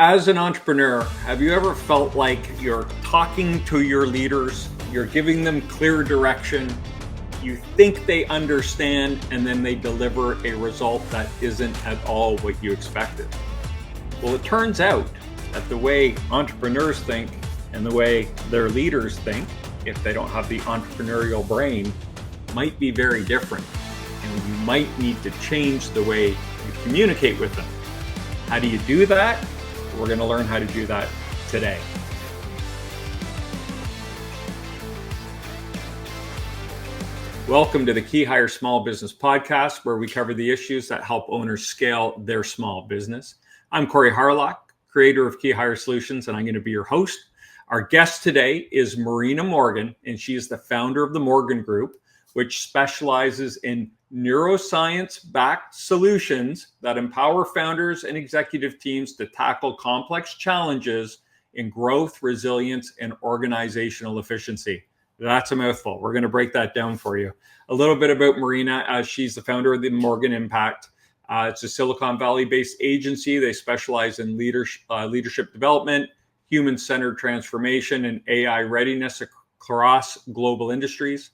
As an entrepreneur, have you ever felt like you're talking to your leaders, you're giving them clear direction, you think they understand, and then they deliver a result that isn't at all what you expected? Well, it turns out that the way entrepreneurs think and the way their leaders think, if they don't have the entrepreneurial brain, might be very different. And you might need to change the way you communicate with them. How do you do that? We're going to learn how to do that today. Welcome to the KeyHire Small Business Podcast, where we cover the issues that help owners scale their small business. I'm Harlock, creator of KeyHire Solutions, and I'm going to be your host. Our guest today is Marina Morgan, and she is the founder of the Morgan Group, which specializes in neuroscience-backed solutions that empower founders and executive teams to tackle complex challenges in growth, resilience, and organizational efficiency. That's a mouthful. We're going to break that down for you. A little bit about Marina. She's the founder of the Morgan Impact. It's a Silicon Valley-based agency. They specialize in leadership development, human-centered transformation, and AI readiness across global industries.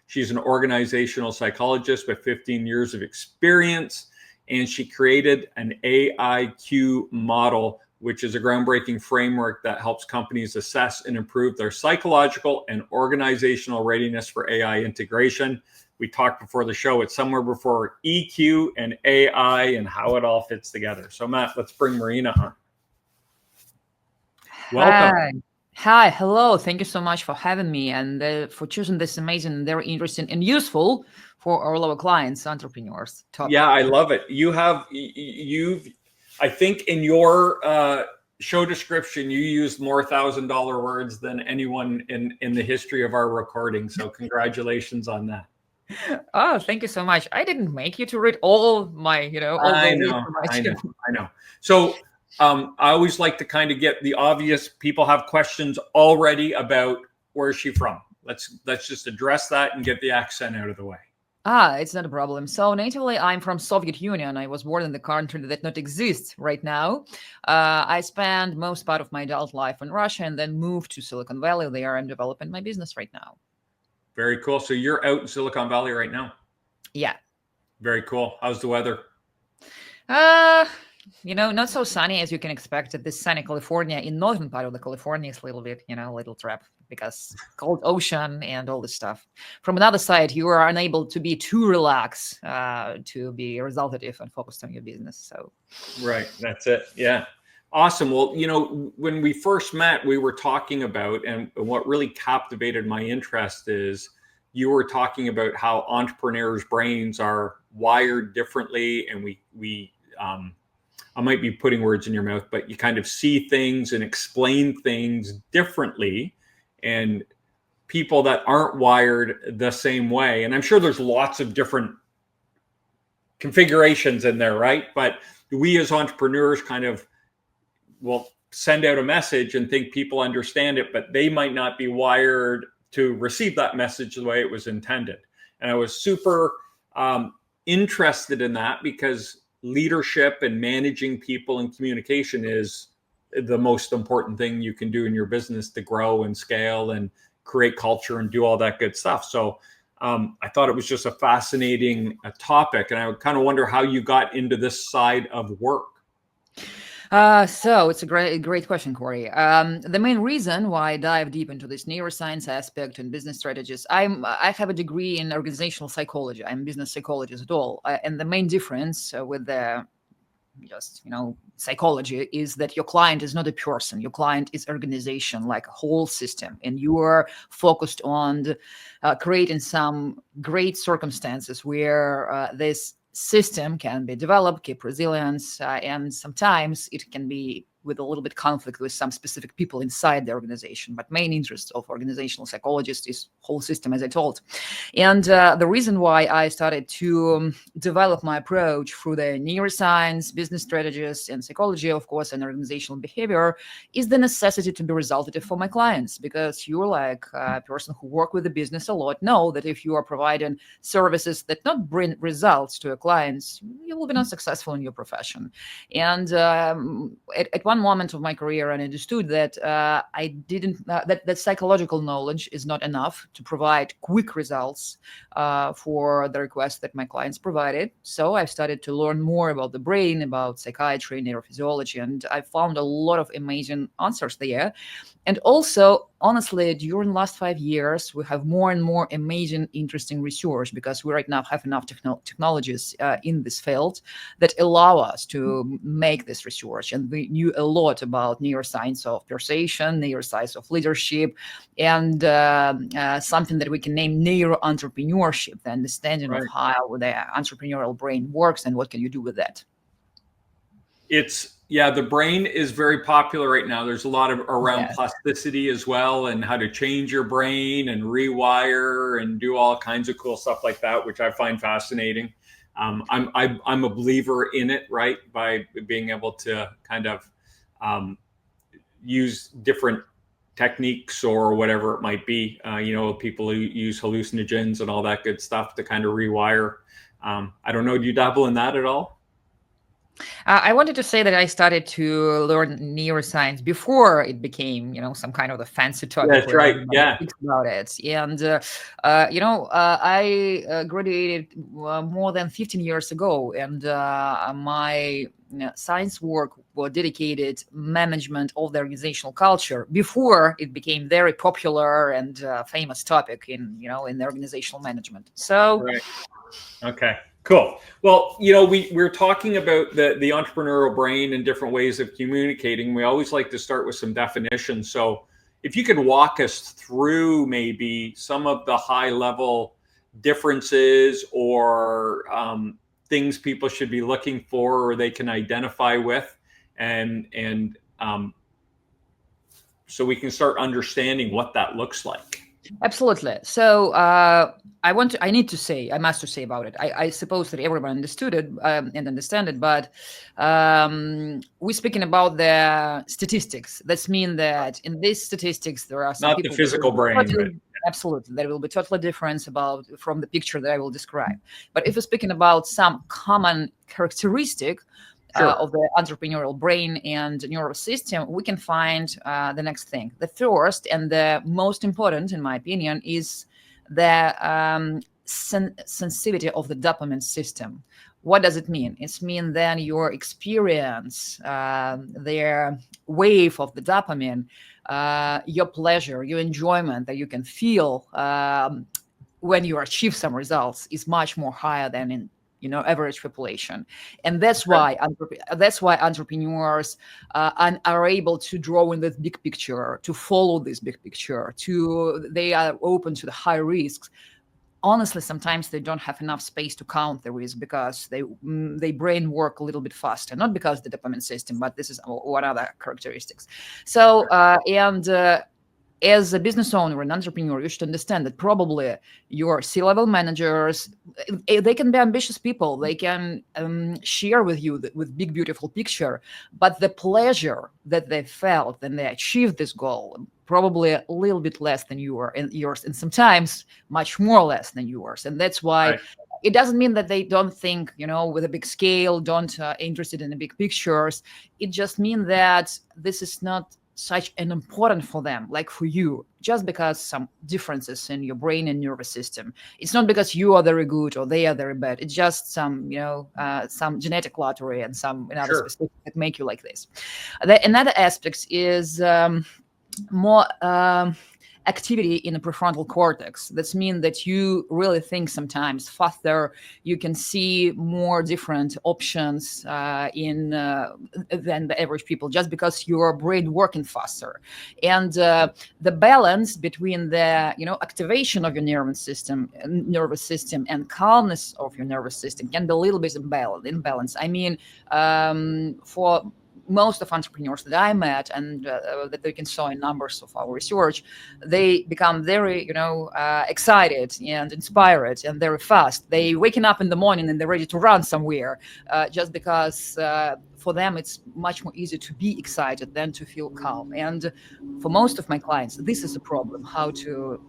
She's an organizational psychologist with 15 years of experience, and she created an AIQ model, which is a groundbreaking framework that helps companies assess and improve their psychological and organizational readiness for AI integration. We talked before the show, it's somewhere before EQ and AI and how it all fits together. So Matt, let's bring Marina on. Welcome. Hi, hello. Thank you so much for having me and for choosing this amazing, very interesting and useful for all our clients, entrepreneurs topic. Yeah, I love it. I think in your show description, you used more $1,000 words than anyone in the history of our recording. So congratulations on that. Oh, thank you so much. I didn't make you to read all my, I know. So I always like to kind of get the obvious. People have questions already about where is she from. Let's just address that and get the accent out of the way. It's not a problem. So natively, I'm from Soviet Union. I was born in the country that not exists right now. I spent most part of my adult life in Russia and then moved to Silicon Valley. There I'm developing my business right now. Very cool. So you're out in Silicon Valley right now? Yeah. Very cool. How's the weather? Not so sunny as you can expect at this sunny California. In northern part of the California is a little bit, a little trap because cold ocean and all this stuff. From another side, you are unable to be too relaxed to be resultative and focused on your business. So, right. That's it. Yeah. Awesome. Well, when we first met, we were talking about, and what really captivated my interest is you were talking about how entrepreneurs' brains are wired differently. And I might be putting words in your mouth, but you kind of see things and explain things differently. And people that aren't wired the same way, and I'm sure there's lots of different configurations in there, right? But we as entrepreneurs kind of will send out a message and think people understand it, but they might not be wired to receive that message the way it was intended. And I was super interested in that because leadership and managing people and communication is the most important thing you can do in your business to grow and scale and create culture and do all that good stuff. So I thought it was just a fascinating topic. And I would kind of wonder how you got into this side of work. So it's a great question, Corey. The main reason why I dive deep into this neuroscience aspect and business strategies, I have a degree in organizational psychology. I'm a business psychologist at all. And the main difference with the psychology is that your client is not a person. Your client is organization, like a whole system. And you are focused on creating some great circumstances where this system can be developed, keep resilience, and sometimes it can be with a little bit conflict with some specific people inside the organization. But main interest of organizational psychologists is whole system, as I told. And the reason why I started to develop my approach through the neuroscience, business strategies, and psychology, of course, and organizational behavior is the necessity to be resultative for my clients. Because you're like a person who work with the business a lot, know that if you are providing services that not bring results to your clients, you will be not successful in your profession. And at one moment of my career, and I understood that I didn't that psychological knowledge is not enough to provide quick results for the requests that my clients provided. So I started to learn more about the brain, about psychiatry, neurophysiology, and I found a lot of amazing answers there. And also, honestly, during the last 5 years, we have more and more amazing, interesting research, because we right now have enough technologies in this field that allow us to make this research. And we knew a lot about neuroscience of persuasion, neuroscience of leadership, and something that we can name neuro-entrepreneurship, the understanding of how the entrepreneurial brain works and what can you do with that. The brain is very popular right now. There's a lot of around plasticity as well, and how to change your brain and rewire and do all kinds of cool stuff like that, which I find fascinating. I'm a believer in it, right? By being able to kind of use different techniques or whatever it might be. People who use hallucinogens and all that good stuff to kind of rewire. I don't know. Do you dabble in that at all? I wanted to say that I started to learn neuroscience before it became, some kind of the fancy topic. That's right. Yeah. About it. And, I graduated more than 15 years ago, and my science work was dedicated management of the organizational culture before it became very popular and famous topic in the organizational management. So. Right. Okay. Cool. Well, we're talking about the entrepreneurial brain and different ways of communicating. We always like to start with some definitions. So if you could walk us through maybe some of the high level differences or things people should be looking for or they can identify with, and so we can start understanding what that looks like. Absolutely. So I must say about it. I suppose that everyone understood it and understand it, but we're speaking about the statistics. That means that in these statistics, there are some not people the physical brain. Absolutely. There will be totally different from the picture that I will describe. But if we're speaking about some common characteristic, of the entrepreneurial brain and nervous system, we can find the next thing. The first and the most important, in my opinion, is the sensitivity of the dopamine system. What does it mean? It means then your experience, their wave of the dopamine, your pleasure, your enjoyment that you can feel when you achieve some results is much more higher than in average population. And that's why entrepreneurs are able to draw in this big picture, to follow this big picture, they are open to the high risks. Honestly, sometimes they don't have enough space to count the risk because they brain work a little bit faster, not because the dopamine system, but this is what other characteristics. So, as a business owner and entrepreneur, you should understand that probably your C-level managers, they can be ambitious people. They can share with you with big, beautiful picture, but the pleasure that they felt when they achieved this goal, probably a little bit less than yours, and sometimes much more less than yours. And that's why it doesn't mean that they don't think, with a big scale, don't interested in the big pictures. It just means that this is not such an important for them, like for you, just because some differences in your brain and nervous system. It's not because you are very good or they are very bad. It's just some genetic lottery and some another specific that make you like this. Another aspect is more activity in the prefrontal cortex. That means that you really think sometimes faster. You can see more different options than the average people, just because your brain working faster. And the balance between the activation of your nervous system and calmness of your nervous system can be a little bit imbalance. I mean, for most of entrepreneurs that I met and that they can saw in numbers of our research, they become very, excited and inspired and very fast. They waking up in the morning and they're ready to run somewhere, just because for them it's much more easy to be excited than to feel calm. And for most of my clients, this is a problem: how to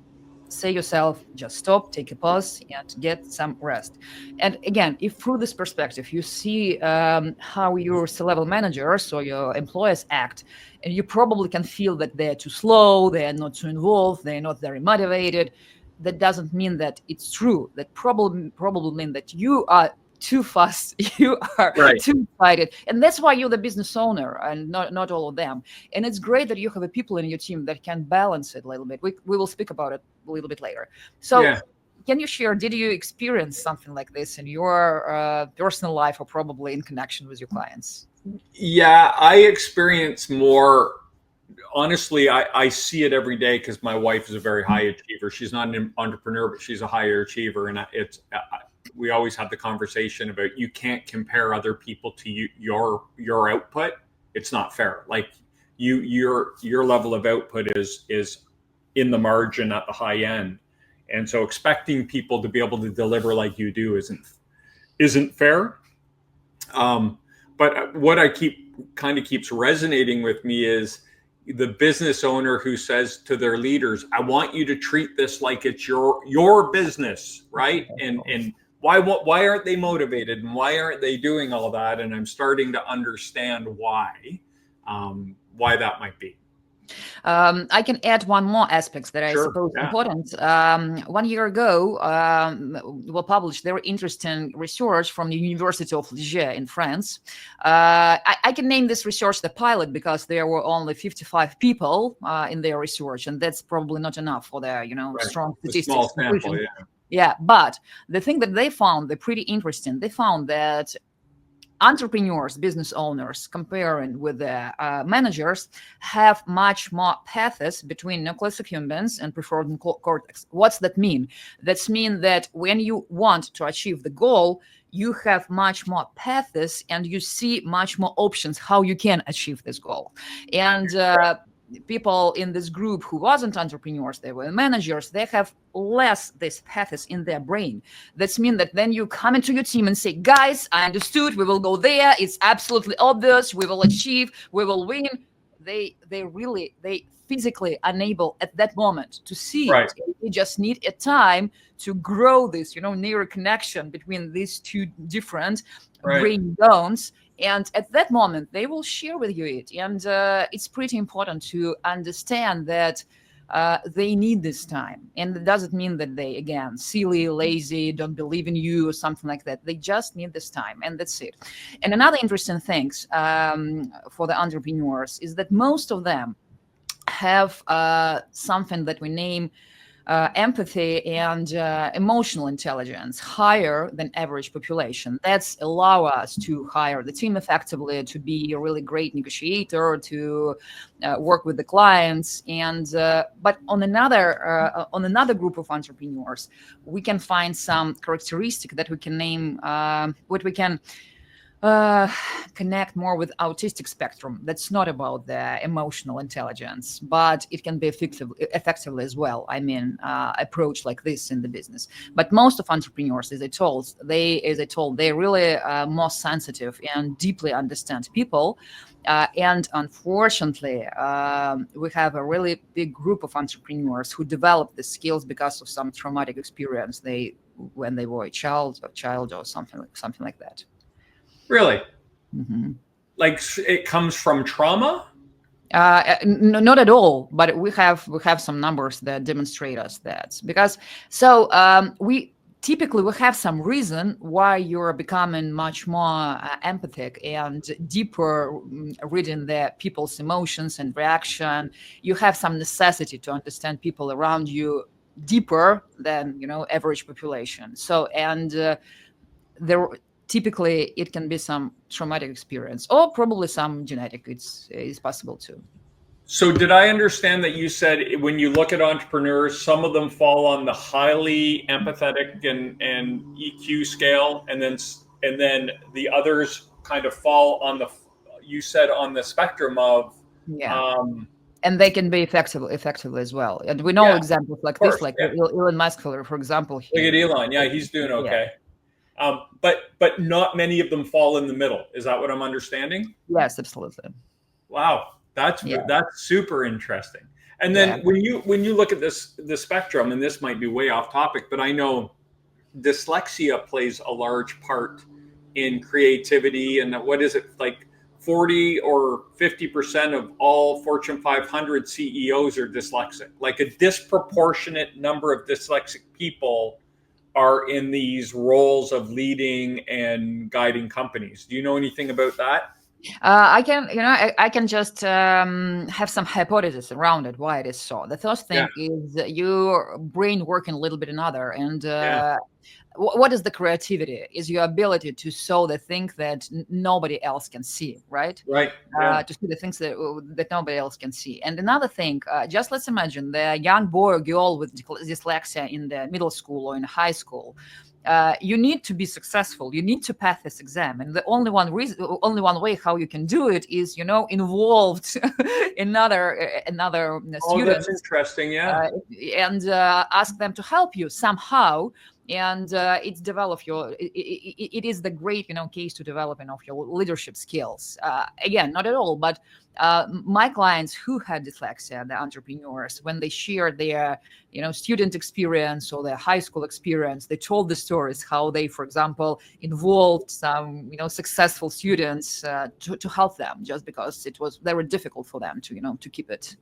say yourself, just stop, take a pause, and get some rest. And again, if through this perspective you see how your C-level managers or your employees act, and you probably can feel that they're too slow, they're not too involved, they're not very motivated. That doesn't mean that it's true. That probably mean that you are too fast, you are Right. too excited, and that's why you're the business owner and not all of them. And it's great that you have a people in your team that can balance it a little bit. We will speak about it a little bit later. So Yeah. can you share, did you experience something like this in your personal life, or probably in connection with your clients? Yeah, I experience more. Honestly, I see it every day because my wife is a very high achiever. She's not an entrepreneur, but she's a higher achiever. And we always have the conversation about, you can't compare other people to your output. It's not fair. Like your level of output is in the margin at the high end. And so expecting people to be able to deliver like you do isn't fair. But what keeps resonating with me is the business owner who says to their leaders, I want you to treat this like it's your business, right? And why aren't they motivated, and why aren't they doing all that? And I'm starting to understand why that might be. I can add one more aspect that I Sure, suppose yeah. important. 1 year ago, we published very interesting research from the University of Liège in France. I can name this research the pilot because there were only 55 people in their research, and that's probably not enough for their Right. strong A statistics. small sample, yeah. Yeah, but the thing that they found, they're pretty interesting. They found that entrepreneurs, business owners, comparing with the managers, have much more pathos between nucleus accumbens and prefrontal cortex. What's that mean? That's mean that when you want to achieve the goal, you have much more pathos and you see much more options how you can achieve this goal. And people in this group who wasn't entrepreneurs, they were managers, they have less this pathos in their brain. That's mean that then you come into your team and say, guys, I understood, we will go there, it's absolutely obvious, we will achieve, we will win. They physically unable at that moment to see Right. it. They just need a time to grow this near connection between these two different brain zones. And at that moment, they will share with you it. And it's pretty important to understand that they need this time. And it doesn't mean that they, again, silly, lazy, don't believe in you or something like that. They just need this time, and that's it. And another interesting thing for the entrepreneurs is that most of them have something that we name empathy and emotional intelligence higher than average population. That's allow us to hire the team effectively, to be a really great negotiator, to work with the clients. And but on another group of entrepreneurs, we can find some characteristic that we can name what we can connect more with autistic spectrum. That's not about the emotional intelligence, but it can be effectively as well. I mean, approach like this in the business. But most of entrepreneurs, as I told, they really more sensitive and deeply understand people. And unfortunately, we have a really big group of entrepreneurs who develop the skills because of some traumatic experience when they were a child or something like that. Really? Mm-hmm. Like it comes from trauma? No, not at all, but we have some numbers that demonstrate us that. Because we typically have some reason why you're becoming much more empathic and deeper reading the people's emotions and reaction. You have some necessity to understand people around you deeper than average population. So there. Typically, it can be some traumatic experience or probably some genetic. It's possible too. So did I understand that you said when you look at entrepreneurs, some of them fall on the highly empathetic and EQ scale, and then the others kind of fall on the spectrum of and they can be effective as well. And we know examples like this, like Elon Musk, for example. Look at Elon. Yeah, he's doing okay. Yeah. But not many of them fall in the middle. Is that what I'm understanding? Yes, absolutely. Wow, that's super interesting. And then when you look at the spectrum, and this might be way off topic, but I know dyslexia plays a large part in creativity. And what is it, like 40 or 50% of all Fortune 500 CEOs are dyslexic? Like a disproportionate number of dyslexic people are in these roles of leading and guiding companies. Do you know anything about that? I can just have some hypotheses around it, why it is so. The first thing is your brain working a little bit another. And what is the creativity? Is your ability to saw the thing that nobody else can see, right? Right. To see the things that nobody else can see. And another thing, just let's imagine the young boy or girl with dyslexia in the middle school or in high school. You need to be successful. You need to pass this exam, and the only one way how you can do it is, involved another student. Oh, that's interesting. And ask them to help you somehow. And it is the great case to developing of your leadership skills. Again, not at all, but my clients who had dyslexia, the entrepreneurs, when they shared their student experience or their high school experience, they told the stories how they, for example, involved some successful students to help them, just because it was very difficult for them to keep it.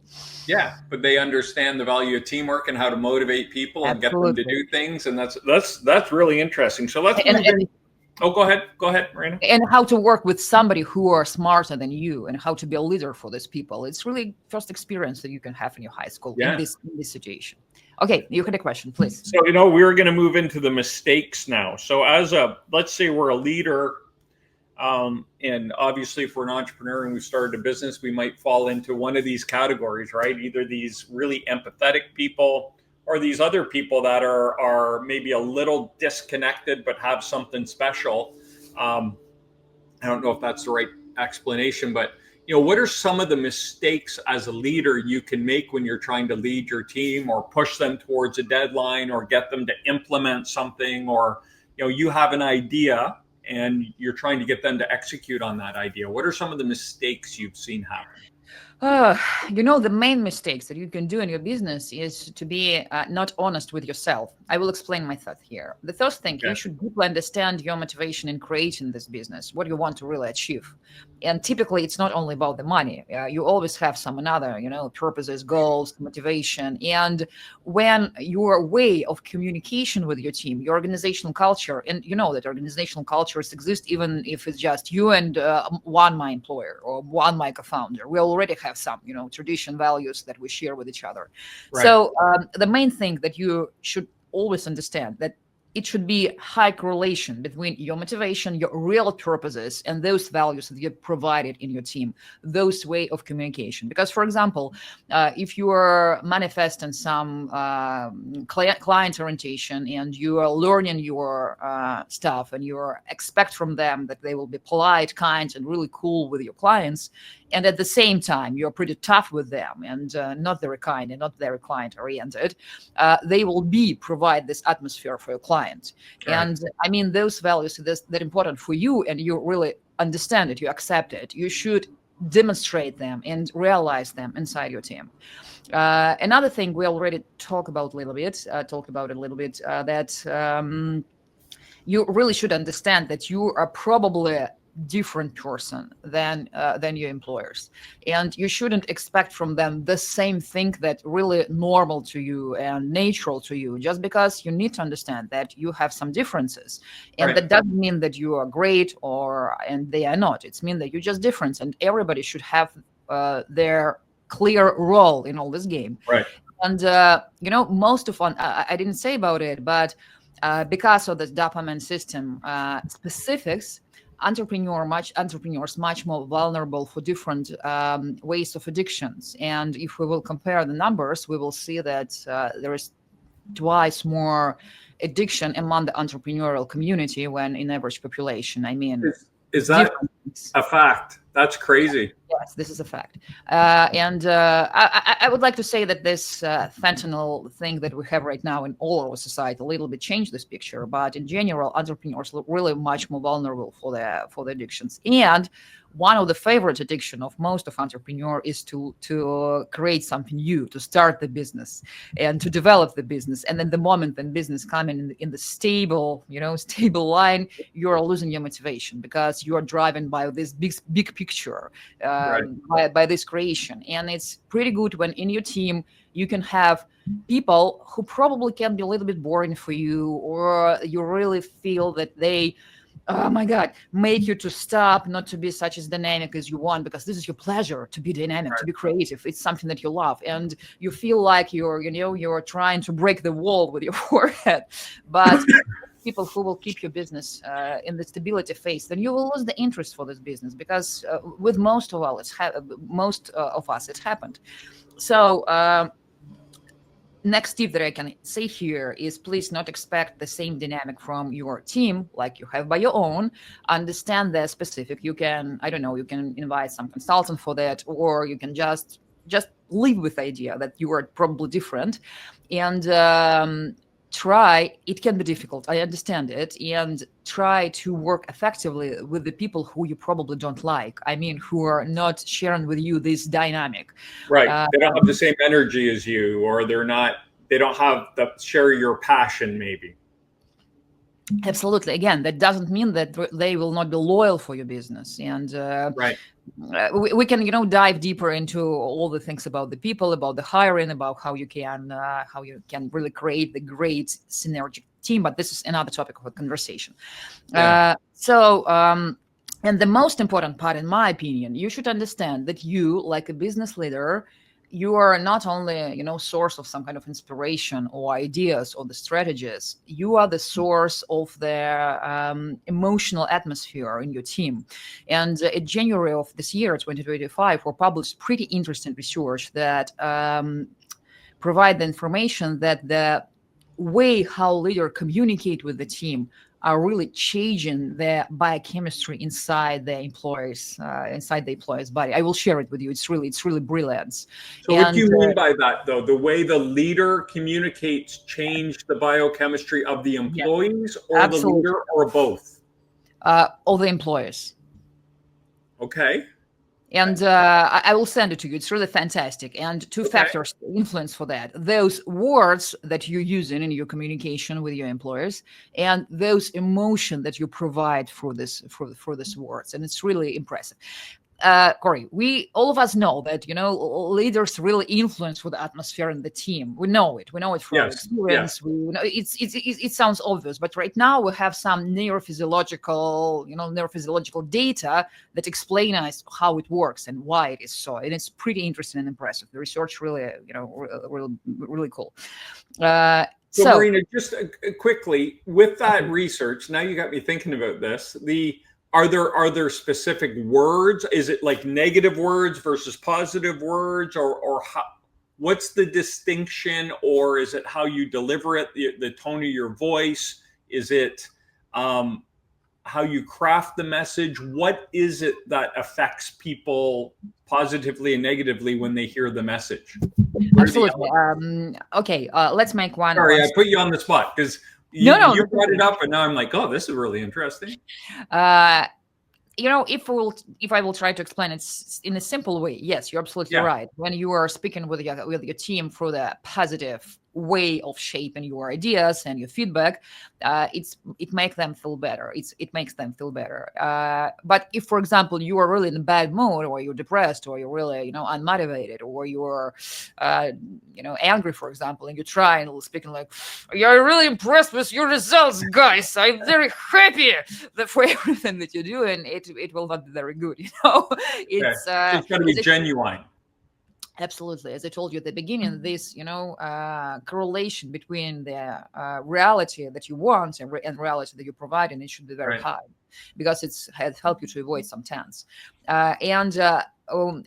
Yeah, but they understand the value of teamwork and how to motivate people and get them to do things, and that's really interesting. So let's go ahead, Marina. And how to work with somebody who are smarter than you, and how to be a leader for these people. It's really first experience that you can have in your high school in this situation. Okay, you had a question, please. So we're going to move into the mistakes now. So let's say we're a leader, and obviously if we're an entrepreneur and we started a business, we might fall into one of these categories, right? Either these really empathetic people, or these other people that are maybe a little disconnected but have something special. I don't know if that's the right explanation, but what are some of the mistakes as a leader you can make when you're trying to lead your team or push them towards a deadline or get them to implement something, or you have an idea and you're trying to get them to execute on that idea? What are some of the mistakes you've seen happen? The main mistakes that you can do in your business is to be not honest with yourself. I will explain my thought here. The first thing, you should deeply understand your motivation in creating this business, what you want to really achieve. And typically, it's not only about the money. You always have some another, purposes, goals, motivation. And when your way of communication with your team, your organizational culture, and that organizational cultures exist even if it's just you and my employer or my co-founder. We already have some, tradition, values that we share with each other. Right. So the main thing that you should always understand that it should be high correlation between your motivation, your real purposes, and those values that you provided in your team, those way of communication. Because, for example, if you are manifesting some client orientation and you are learning your stuff and you expect from them that they will be polite, kind, and really cool with your clients, and at the same time, you're pretty tough with them and not very kind and not very client-oriented, they will provide this atmosphere for your client. Right. And I mean, those values are that important for you, and you really understand it, you accept it. You should demonstrate them and realize them inside your team. Another thing we already talked about a little bit, that you really should understand that you are probably different person than your employers, and you shouldn't expect from them the same thing that really normal to you and natural to you, just because you need to understand that you have some differences, and right. That doesn't mean that you are great and they are not. It's mean that you're just different, and everybody should have their clear role in all this game. Right. And most of I didn't say about it, but because of the dopamine system specifics, entrepreneurs much more vulnerable for different ways of addictions. And if we will compare the numbers, we will see that there is twice more addiction among the entrepreneurial community when in average population. I mean, is that a fact? That's crazy. Yes, this is a fact. I would like to say that this fentanyl thing that we have right now in all our society a little bit changed this picture. But in general, entrepreneurs look really much more vulnerable for the addictions. And one of the favorite addiction of most of entrepreneurs is to create something new, to start the business and to develop the business. And then the moment when business coming in the stable line, you're losing your motivation because you are driven by this big picture, by this creation. And it's pretty good when in your team you can have people who probably can be a little bit boring for you, or you really feel that they, oh my God, make you to stop, not to be such as dynamic as you want, because this is your pleasure to be dynamic, to be creative. It's something that you love, and you feel like you're trying to break the wall with your forehead. But people who will keep your business in the stability phase, then you will lose the interest for this business, because with most of us, it's happened. So. Next tip that I can say here is please not expect the same dynamic from your team like you have by your own. Understand the specific. You can, you can invite some consultant for that, or you can just live with the idea that you are probably different, and try. It can be difficult, I understand it, and try to work effectively with the people who you probably don't like. I mean, who are not sharing with you this dynamic. Right. They don't have the same energy as you, or they don't have share your passion, maybe. Absolutely. Again, that doesn't mean that they will not be loyal for your business. And right. We can, dive deeper into all the things about the people, about the hiring, about how you can really create the great synergistic team. But this is another topic of a conversation. Yeah. And the most important part, in my opinion, you should understand that you, like a business leader, you are not only, source of some kind of inspiration or ideas or the strategies. You are the source of the emotional atmosphere in your team. And in January of this year, 2025, we published pretty interesting research that provide the information that the way how leaders communicate with the team are really changing the biochemistry inside the employees' body. I will share it with you. It's really brilliant. So what do you mean by that, though? The way the leader communicates change the biochemistry of the employees, or absolutely. The leader, or both? All the employees. Okay. And I will send it to you. It's really fantastic. And two factors influence for that. Those words that you're using in your communication with your employers, and those emotion that you provide for these words. And it's really impressive. Corey, all of us know that, leaders really influence for the atmosphere in the team. We know it from our experience. Yeah. It sounds obvious, but right now we have some neurophysiological data that explain us how it works and why it is so. And it's pretty interesting and impressive. The research really, really cool. So Marina, just quickly, with that research, now you got me thinking about this. Are there specific words? Is it like negative words versus positive words, or how, what's the distinction, or is it how you deliver it, the tone of your voice? Is it how you craft the message? What is it that affects people positively and negatively when they hear the message? Absolutely. Let's make one. Sorry, I put you on the spot because you brought it up, and now I'm like, oh, this is really interesting. If I will try to explain it in a simple way, yes, you're absolutely right. When you are speaking with your team through the positive way of shaping your ideas and your feedback, it makes them feel better. It makes them feel better. But if, for example, you are really in a bad mood, or you're depressed, or you're really unmotivated, or you're angry, for example, and you try and speaking like, "You're really impressed with your results, guys. I'm very happy for everything that you do," and it will not be very good. It's got to be genuine. Absolutely. As I told you at the beginning, this, correlation between the reality that you want and reality that you provide, and it should be very high. because it's helped you to avoid some tense.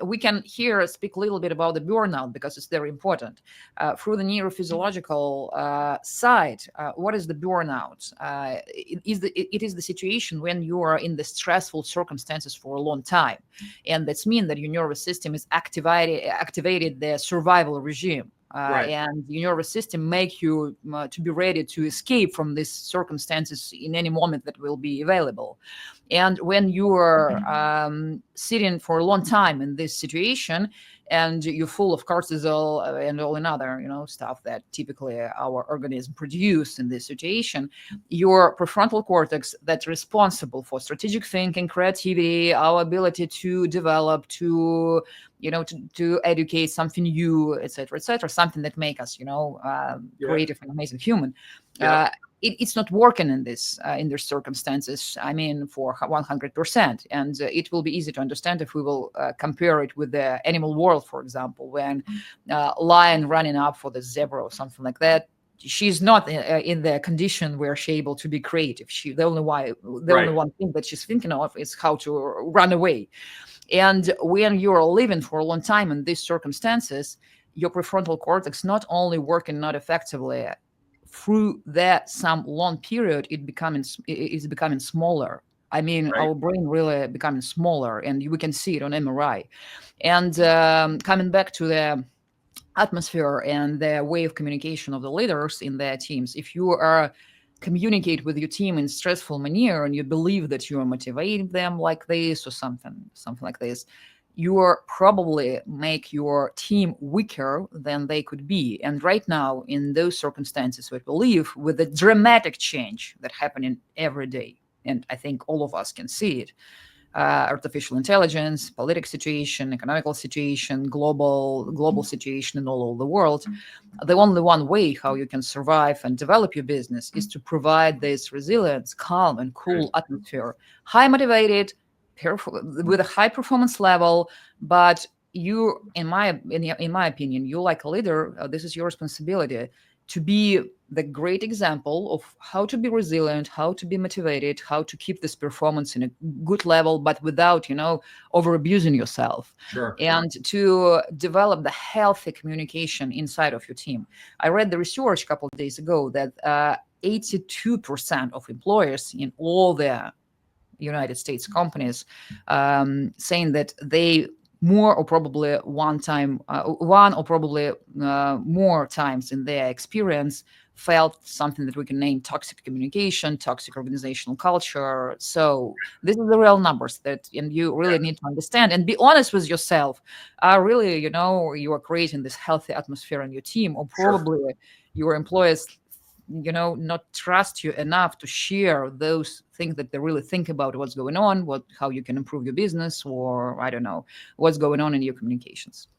We can here speak a little bit about the burnout because it's very important. Through the neurophysiological side, what is the burnout? It is the situation when you are in the stressful circumstances for a long time. And that's mean that your nervous system is activated the survival regime. Right. And your nervous system make you to be ready to escape from these circumstances in any moment that will be available. And when you are sitting for a long time in this situation and you're full of cortisol and all another, stuff that typically our organism produce in this situation, your prefrontal cortex that's responsible for strategic thinking, creativity, our ability to develop, to educate something new, etc., something that make us, creative and amazing human. Yeah. It's not working in these circumstances. I mean, for 100%. And it will be easy to understand if we will compare it with the animal world, for example, when lion running up for the zebra or something like that. She's not in the condition where she's able to be creative. The only one thing that she's thinking of is how to run away. And when you're living for a long time in these circumstances, your prefrontal cortex not only working not effectively, through that some long period, it's becoming smaller. I mean, our brain really becoming smaller, and we can see it on MRI. And coming back to the atmosphere and the way of communication of the leaders in their teams, if you are communicate with your team in stressful manner and you believe that you are motivating them like this or something like this, you are probably make your team weaker than they could be. And right now, in those circumstances, we believe with the dramatic change that happening every day, and I think all of us can see it, artificial intelligence, political situation, economical situation, global situation in all over the world, the only one way how you can survive and develop your business is to provide this resilience, calm and cool atmosphere, high motivated, with a high performance level. But you, in my opinion, you like a leader, this is your responsibility to be the great example of how to be resilient, how to be motivated, how to keep this performance in a good level, but without, over abusing yourself. Sure. And to develop the healthy communication inside of your team. I read the research a couple of days ago that 82% of employers in all the United States companies saying that they more or probably one or probably more times in their experience felt something that we can name toxic communication, toxic organizational culture. So this is the real numbers and you really need to understand and be honest with yourself. Really, you are creating this healthy atmosphere in your team, or probably your employees not trust you enough to share those things that they really think about what's going on, how you can improve your business, or I don't know, what's going on in your communications.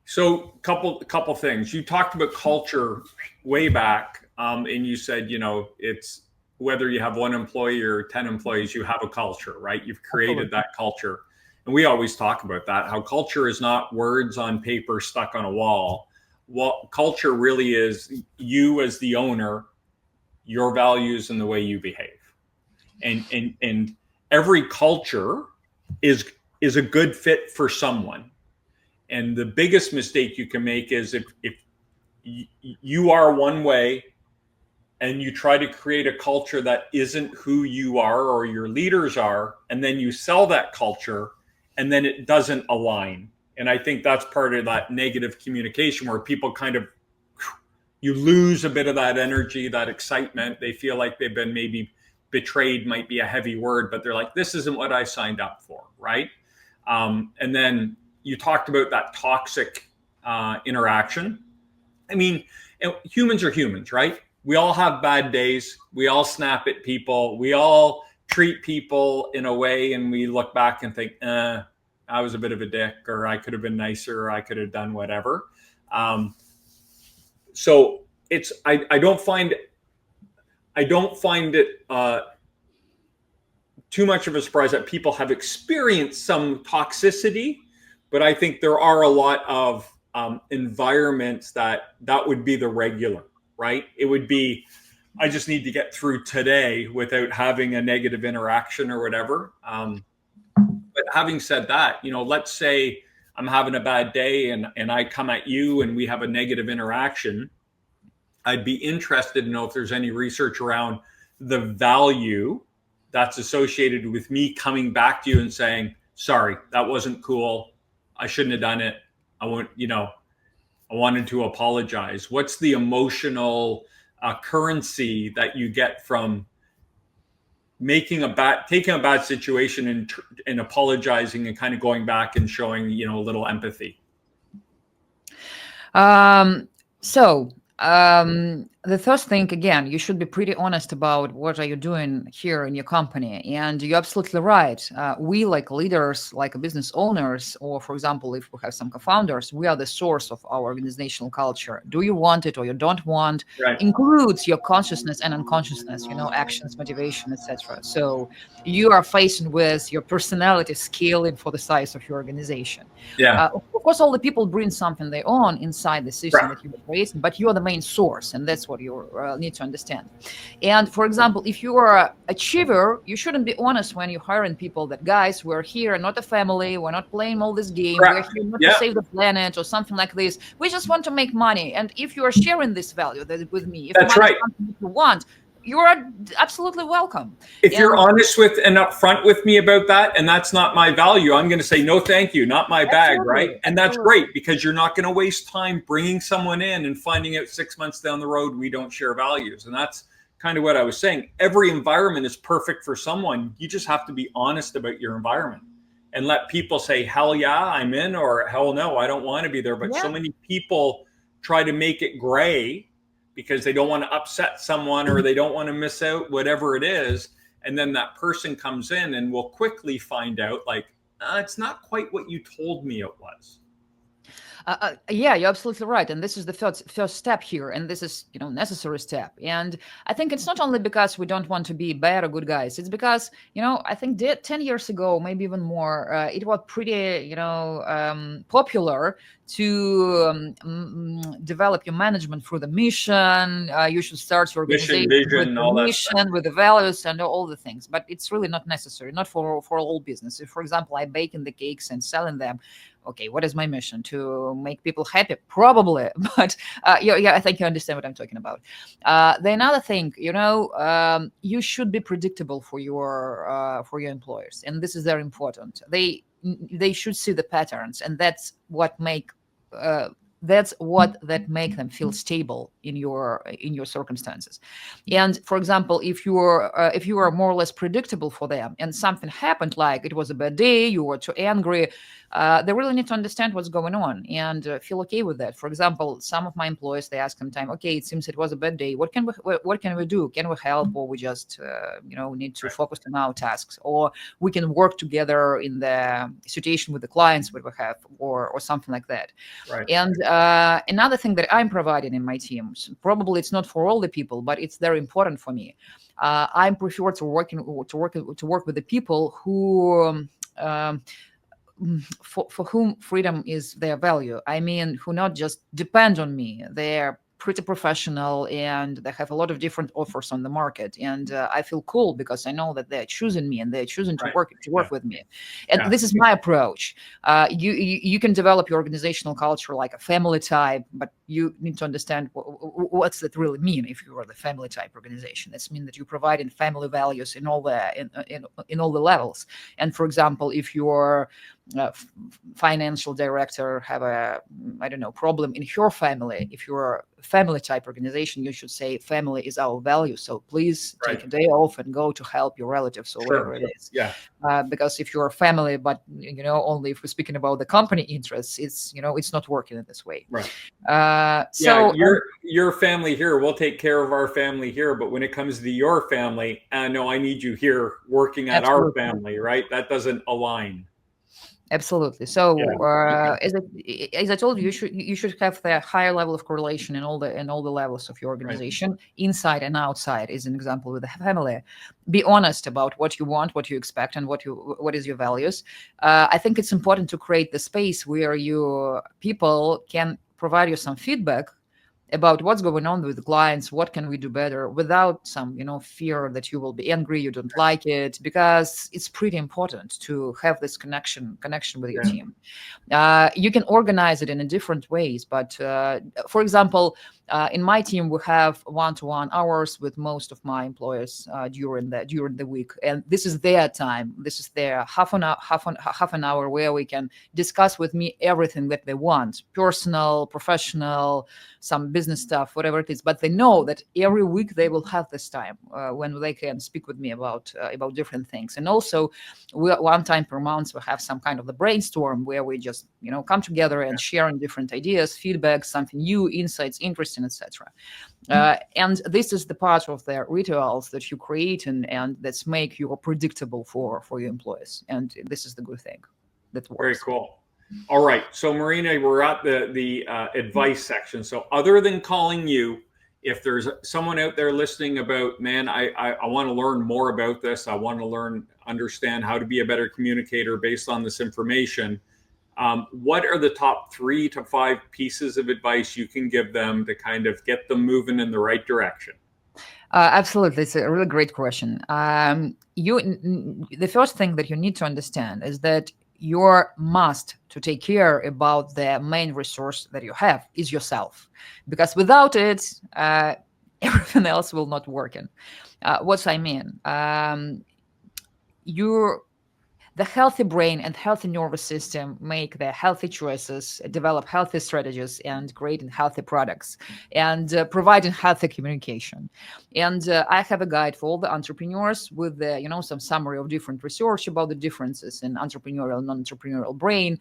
So couple things. You talked about culture way back, and you said, it's whether you have one employee or 10 employees, you have a culture, right? You've created that culture. And we always talk about that, how culture is not words on paper stuck on a wall. What culture really is you as the owner, your values and the way you behave. And every culture is a good fit for someone. And the biggest mistake you can make is if you are one way and you try to create a culture that isn't who you are or your leaders are, and then you sell that culture and then it doesn't align. And I think that's part of that negative communication where people you lose a bit of that energy, that excitement. They feel like they've been maybe betrayed, might be a heavy word, but they're like, this isn't what I signed up for, right? And then you talked about that toxic interaction. I mean, humans are humans, right? We all have bad days. We all snap at people. We all treat people in a way and we look back and think, I was a bit of a dick, or I could have been nicer, or I could have done whatever. So I don't find it too much of a surprise that people have experienced some toxicity, but I think there are a lot of environments that would be the regular, right? It would be I just need to get through today without having a negative interaction or whatever. But having said that, let's say I'm having a bad day and I come at you and we have a negative interaction. I'd be interested to know if there's any research around the value that's associated with me coming back to you and saying, sorry, that wasn't cool. I shouldn't have done it. I wanted to apologize. What's the emotional currency that you get from taking a bad situation and apologizing and kind of going back and showing, a little empathy? The first thing, again, you should be pretty honest about what are you doing here in your company. And you're absolutely right. We, like leaders, like business owners, or for example, if we have some co-founders, we are the source of our organizational culture. Do you want it or you don't want? Right. Includes your consciousness and unconsciousness, actions, motivation, etc. So you are facing with your personality scaling for the size of your organization. Yeah. Of course, all the people bring something they own inside the system that you are creating, but you are the main source, and that's what you need to understand. And for example, if you are an achiever, you shouldn't be honest when you're hiring people that, guys, we're here, not a family, we're not playing all this game, we're here not to save the planet or something like this. We just want to make money. And if you are sharing this value with me, if that's right, something you want, you are absolutely welcome. If you're honest with and upfront with me about that, and that's not my value, I'm going to say, no, thank you, not my bag, right? And that's great, because you're not going to waste time bringing someone in and finding out 6 months down the road we don't share values. And that's kind of what I was saying. Every environment is perfect for someone. You just have to be honest about your environment and let people say, hell yeah, I'm in, or hell no, I don't want to be there. But so many people try to make it gray because they don't want to upset someone or they don't want to miss out, whatever it is. And then that person comes in and will quickly find out, like, it's not quite what you told me it was. Yeah, you're absolutely right. And this is the first step here. And this is, necessary step. And I think it's not only because we don't want to be bad or good guys. It's because, I think 10 years ago, maybe even more, it was pretty, popular to develop your management through the mission. You should start your organization vision, with the mission, with the values and all the things. But it's really not necessary, not for all business. If, for example, I baking the cakes and selling them, okay, what is my mission? To make people happy? Probably. But yeah, I think you understand what I'm talking about. The another thing, you should be predictable for your employers. And this is very important. They should see the patterns, and that's what make them feel stable in your circumstances. And for example, if you are more or less predictable for them, and something happened, like it was a bad day, you were too angry, they really need to understand what's going on and feel okay with that. For example, some of my employees, they ask sometimes, okay, it seems it was a bad day. What can we do? Can we help, or we just need to focus on our tasks, or we can work together in the situation with the clients that we have, or something like that. Right. And another thing that I'm providing in my team, probably it's not for all the people, but it's very important for me. I prefer to work with the people who. For whom freedom is their value. I mean, who not just depend on me. They're pretty professional and they have a lot of different offers on the market. And I feel cool because I know that they're choosing me and they're choosing to work with me. And this is my approach. You can develop your organizational culture like a family type, but you need to understand what's that really mean. If you are the family type organization, that's mean that you provide in family values in all the levels. And for example, if you're financial director have a problem in your family, if you're a family type organization, you should say family is our value, so please take a day off and go to help your relatives or whatever it is. Because if you're a family, but only if we're speaking about the company interests, it's not working in this way. So your family here, we'll take care of our family here, but when it comes to your family, no, I need you here working at our family, right? That doesn't align. Absolutely. So, as I told you, you should have the higher level of correlation in all the levels of your organization, inside and outside. Is an example with the family. Be honest about what you want, what you expect, and what is your values. I think it's important to create the space where your people can provide you some feedback about what's going on with the clients, what can we do better, without some fear that you will be angry, you don't like it, because it's pretty important to have this connection with your Yeah. team. You can organize it in a different ways, but for example, in my team we have one-to-one hours with most of my employees during the week, and this is their time. This is their half an hour where we can discuss with me everything that they want, personal, professional, some business stuff, whatever it is. But they know that every week they will have this time when they can speak with me about different things. And also, one time per month we have some kind of the brainstorm where we just come together and sharing different ideas, feedback, something new, insights, interesting, etc. And this is the part of the rituals that you create and that's make you predictable for your employees. And this is the good thing that works. Very cool. All right. So Marina, we're at the advice section. So other than calling you, if there's someone out there listening about, man, I want to learn more about this. I want to understand how to be a better communicator based on this information. What are the top 3 to 5 pieces of advice you can give them to kind of get them moving in the right direction? Absolutely. It's a really great question. The first thing that you need to understand is that your must to take care about the main resource that you have is yourself, because without it, everything else will not work. What I mean, the healthy brain and healthy nervous system make the healthy choices, develop healthy strategies, and creating healthy products, and providing healthy communication. And I have a guide for all the entrepreneurs with some summary of different research about the differences in entrepreneurial, non-entrepreneurial brain,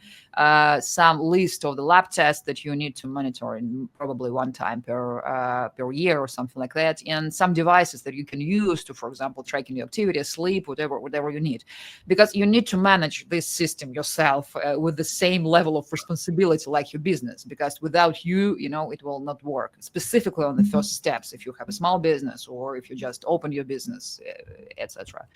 some list of the lab tests that you need to monitor in probably one time per year or something like that, and some devices that you can use to, for example, tracking your activity, sleep, whatever you need, because you need to manage this system yourself with the same level of responsibility like your business, because without you, it will not work, specifically on the first steps if you have a small business or if you just open your business, etc.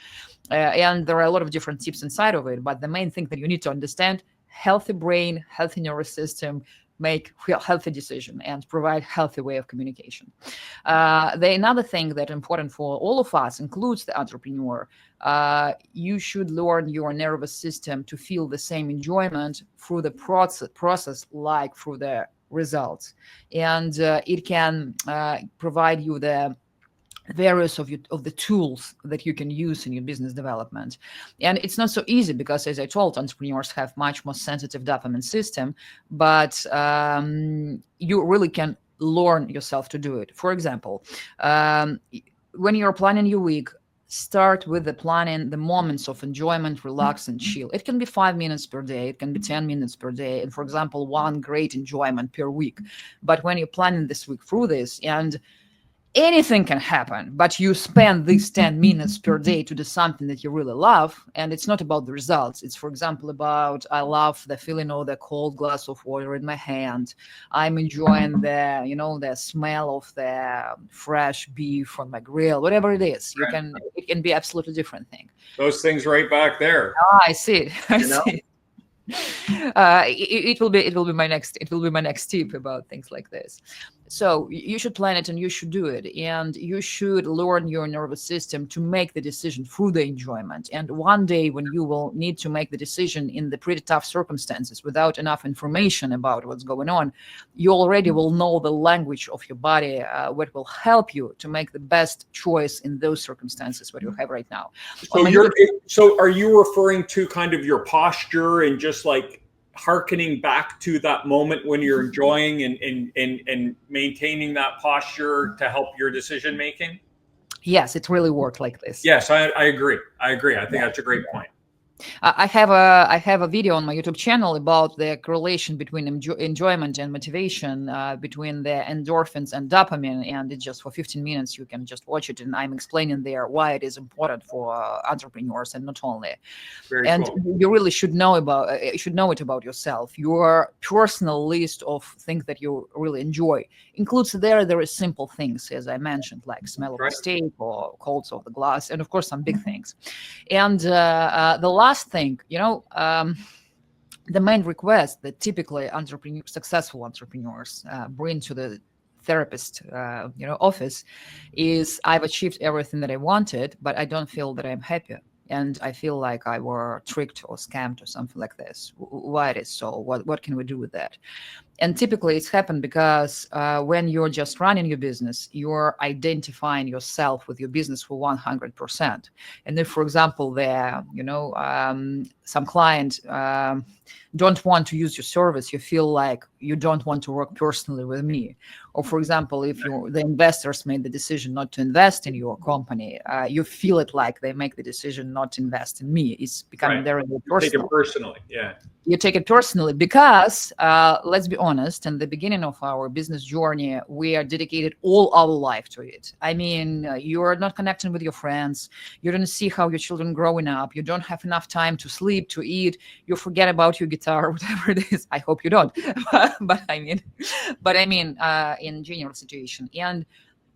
And there are a lot of different tips inside of it, but the main thing that you need to understand: healthy brain, healthy nervous system, make healthy decision and provide healthy way of communication. Another thing that important for all of us includes the entrepreneur. You should learn your nervous system to feel the same enjoyment through the process like through the results, and it can provide you the various of the tools that you can use in your business development. And it's not so easy because, as I told, entrepreneurs have much more sensitive dopamine system, but you really can learn yourself to do it. For example, when you're planning your week, start with the planning the moments of enjoyment, relax, and chill. It can be 5 minutes per day, it can be 10 minutes per day, and for example, one great enjoyment per week. But when you're planning this week through this, and anything can happen, but you spend these 10 minutes per day to do something that you really love, and it's not about the results. It's, for example, about, I love the feeling of the cold glass of water in my hand. I'm enjoying the smell of the fresh beef on my grill, whatever it is. It can be absolutely different thing. Those things right back there. I see it. I see it. It will be my next tip about things like this. So you should plan it and you should do it, and you should learn your nervous system to make the decision through the enjoyment. And one day when you will need to make the decision in the pretty tough circumstances without enough information about what's going on, you already will know the language of your body, what will help you to make the best choice in those circumstances what you have right now. So are you referring to kind of your posture and just like hearkening back to that moment when you're enjoying and maintaining that posture to help your decision making? Yes, it really worked like this. Yes, I agree. I think that's a great point. I have a video on my YouTube channel about the correlation between enjoyment and motivation, between the endorphins and dopamine, and it's just for 15 minutes. You can just watch it, and I'm explaining there why it is important for entrepreneurs and not only. Very and cool. You really should know it about yourself. Your personal list of things that you really enjoy includes there is simple things, as I mentioned, like smell of the steak or colds of the glass, and of course some big things. And the last thing, the main request that typically successful entrepreneurs bring to the therapist, office, is I've achieved everything that I wanted, but I don't feel that I'm happy. And I feel like I were tricked or scammed or something like this. Why it is so? What can we do with that? And typically it's happened because when you're just running your business, you're identifying yourself with your business for 100%. And if, for example, some client don't want to use your service, you feel like you don't want to work personally with me. Or, for example, if the investors made the decision not to invest in your company, you feel it like they make the decision not to invest in me. It's becoming very, very personal. Take it personally, yeah. You take it personally because, let's be honest, in the beginning of our business journey, we are dedicated all our life to it. I mean, you're not connecting with your friends. You don't see how your children growing up. You don't have enough time to sleep, to eat. You forget about your guitar, whatever it is. I hope you don't. but I mean, in general situation. And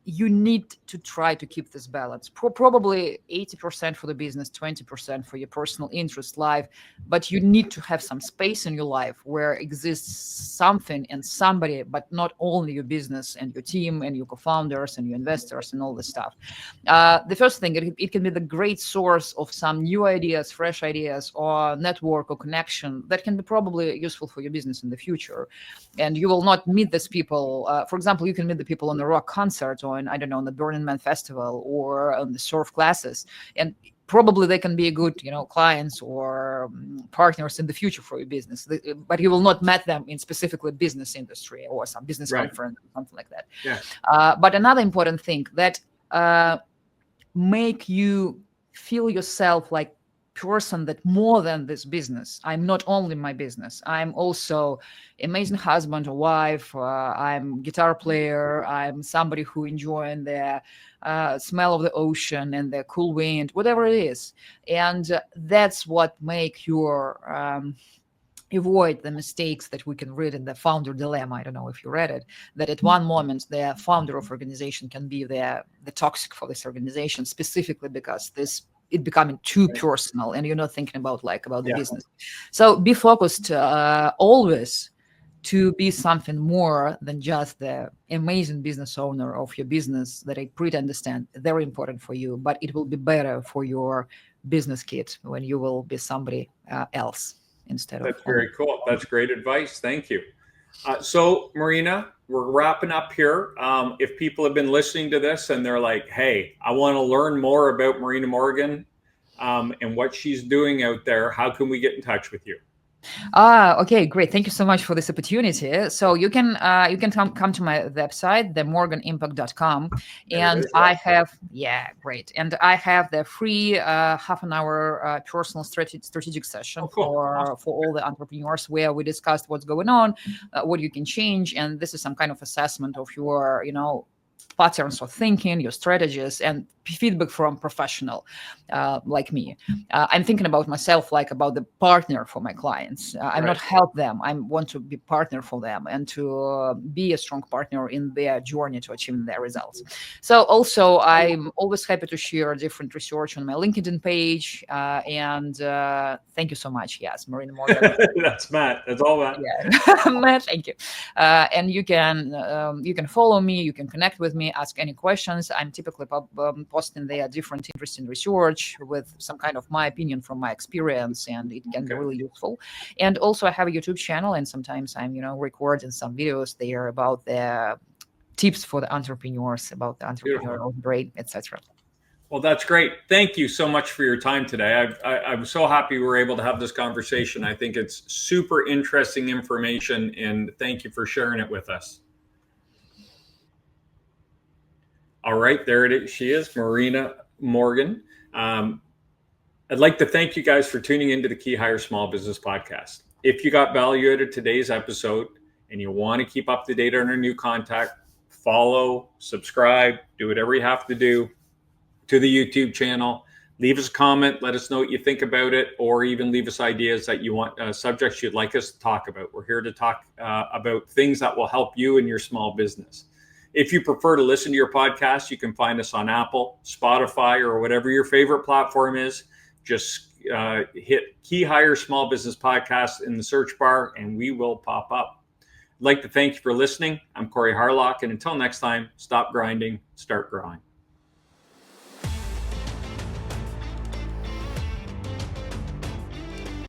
you need to try to keep this balance. Probably 80% for the business, 20% for your personal interest life. But you need to have some space in your life where exists something and somebody, but not only your business and your team and your co-founders and your investors and all this stuff. The first thing, it can be the great source of some new ideas, fresh ideas, or network or connection that can be probably useful for your business in the future. And you will not meet these people. For example, you can meet the people on a rock concert or on the Burning Man Festival or on the surf classes, and probably they can be good, clients or partners in the future for your business. But you will not meet them in specifically business industry or some business conference or something like that. Yeah. But another important thing that make you feel yourself like person that more than this business. I'm not only my business. I'm also amazing husband or wife. I'm guitar player. I'm somebody who enjoying the smell of the ocean and the cool wind, whatever it is. And that's what make your avoid the mistakes that we can read in the founder dilemma. I don't know if you read it, that at one moment the founder of organization can be the toxic for this organization, specifically because it becoming too personal and you're not thinking about the business. So be focused always to be something more than just the amazing business owner of your business that I pretty understand very important for you, but it will be better for your business kid when you will be somebody else instead of. That's very cool. That's great advice. Thank you. So Marina, we're wrapping up here. If people have been listening to this and they're like, hey, I want to learn more about Marina Morgan and what she's doing out there, how can we get in touch with you? Okay, great. Thank you so much for this opportunity. So you can come to my website, themorganimpact.com, and I have great. And I have the free half an hour personal strategic session for all the entrepreneurs where we discussed what's going on, what you can change, and this is some kind of assessment of your patterns of thinking, your strategies, and feedback from professional like me. I'm thinking about myself like about the partner for my clients. I'm not help them. I want to be partner for them and to be a strong partner in their journey to achieving their results. So also I'm always happy to share different research on my LinkedIn page. And thank you so much. Yes, Marina Morgan. That's Matt. That's all Matt. Yeah, Matt, thank you. And you can follow me. You can connect with me, ask any questions. I'm typically posting there different interesting research with some kind of my opinion from my experience, and it can be really useful. And also I have a YouTube channel, and sometimes I'm recording some videos there about the tips for the entrepreneurs, about the entrepreneurial brain, etc. Well, that's great. Thank you so much for your time today. I'm so happy we were able to have this conversation. I think it's super interesting information, and thank you for sharing it with us. All right, there it is. She is, Marina Morgan. I'd like to thank you guys for tuning into the KeyHire Small Business Podcast. If you got value out of today's episode and you want to keep up to date on our new content, follow, subscribe, do whatever you have to do to the YouTube channel. Leave us a comment. Let us know what you think about it, or even leave us ideas that you want, subjects you'd like us to talk about. We're here to talk about things that will help you in your small business. If you prefer to listen to your podcast, you can find us on Apple, Spotify, or whatever your favorite platform is. Just hit KeyHire Small Business Podcast in the search bar and we will pop up. like to thank you for listening. I'm Corey Harlock, and until next time, stop grinding, start growing.